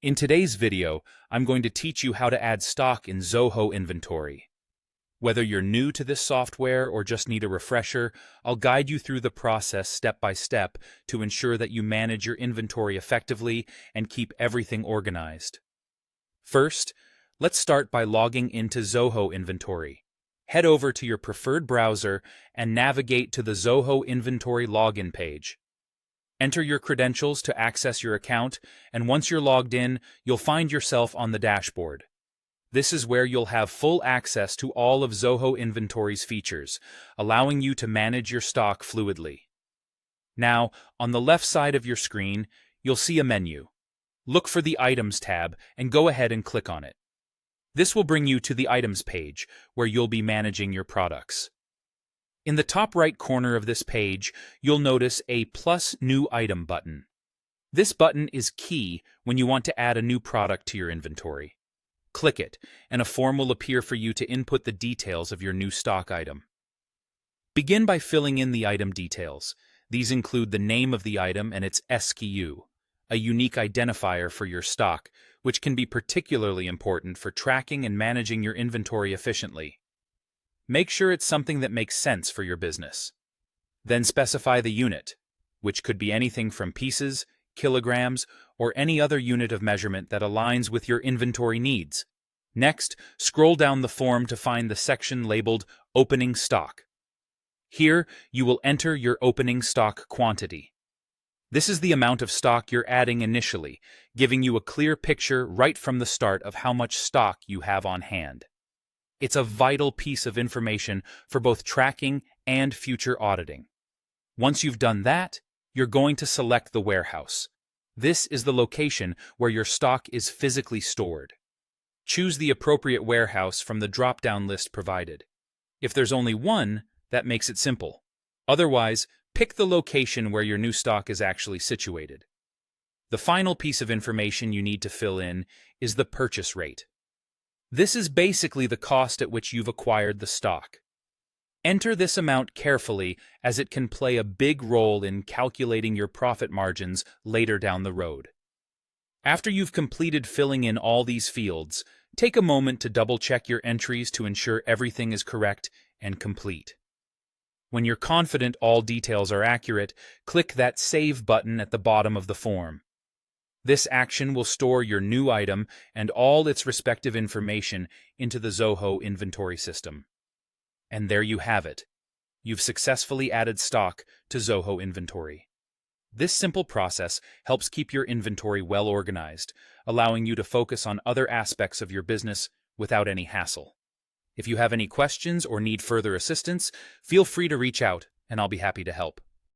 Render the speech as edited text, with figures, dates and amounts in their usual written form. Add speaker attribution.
Speaker 1: In today's video, I'm going to teach you how to add stock in Zoho Inventory. Whether you're new to this software or just need a refresher, I'll guide you through the process step by step to ensure that you manage your inventory effectively and keep everything organized. First, let's start by logging into Zoho Inventory. Head over to your preferred browser and navigate to the Zoho Inventory login page. Enter your credentials to access your account, and once you're logged in, you'll find yourself on the dashboard. This is where you'll have full access to all of Zoho Inventory's features, allowing you to manage your stock fluidly. Now, on the left side of your screen, you'll see a menu. Look for the Items tab and go ahead and click on it. This will bring you to the Items page, where you'll be managing your products. In the top right corner of this page, you'll notice a Plus New Item button. This button is key when you want to add a new product to your inventory. Click it, and a form will appear for you to input the details of your new stock item. Begin by filling in the item details. These include the name of the item and its SKU, a unique identifier for your stock, which can be particularly important for tracking and managing your inventory efficiently. Make sure it's something that makes sense for your business. Then specify the unit, which could be anything from pieces, kilograms, or any other unit of measurement that aligns with your inventory needs. Next, scroll down the form to find the section labeled Opening Stock. Here, you will enter your opening stock quantity. This is the amount of stock you're adding initially, giving you a clear picture right from the start of how much stock you have on hand. It's a vital piece of information for both tracking and future auditing. Once you've done that, you're going to select the warehouse. This is the location where your stock is physically stored. Choose the appropriate warehouse from the drop-down list provided. If there's only one, that makes it simple. Otherwise, pick the location where your new stock is actually situated. The final piece of information you need to fill in is the purchase rate. This is basically the cost at which you've acquired the stock. Enter this amount carefully, as it can play a big role in calculating your profit margins later down the road. After you've completed filling in all these fields, take a moment to double-check your entries to ensure everything is correct and complete. When you're confident all details are accurate, click that Save button at the bottom of the form. This action will store your new item and all its respective information into the Zoho Inventory system. And there you have it. You've successfully added stock to Zoho Inventory. This simple process helps keep your inventory well organized, allowing you to focus on other aspects of your business without any hassle. If you have any questions or need further assistance, feel free to reach out, and I'll be happy to help.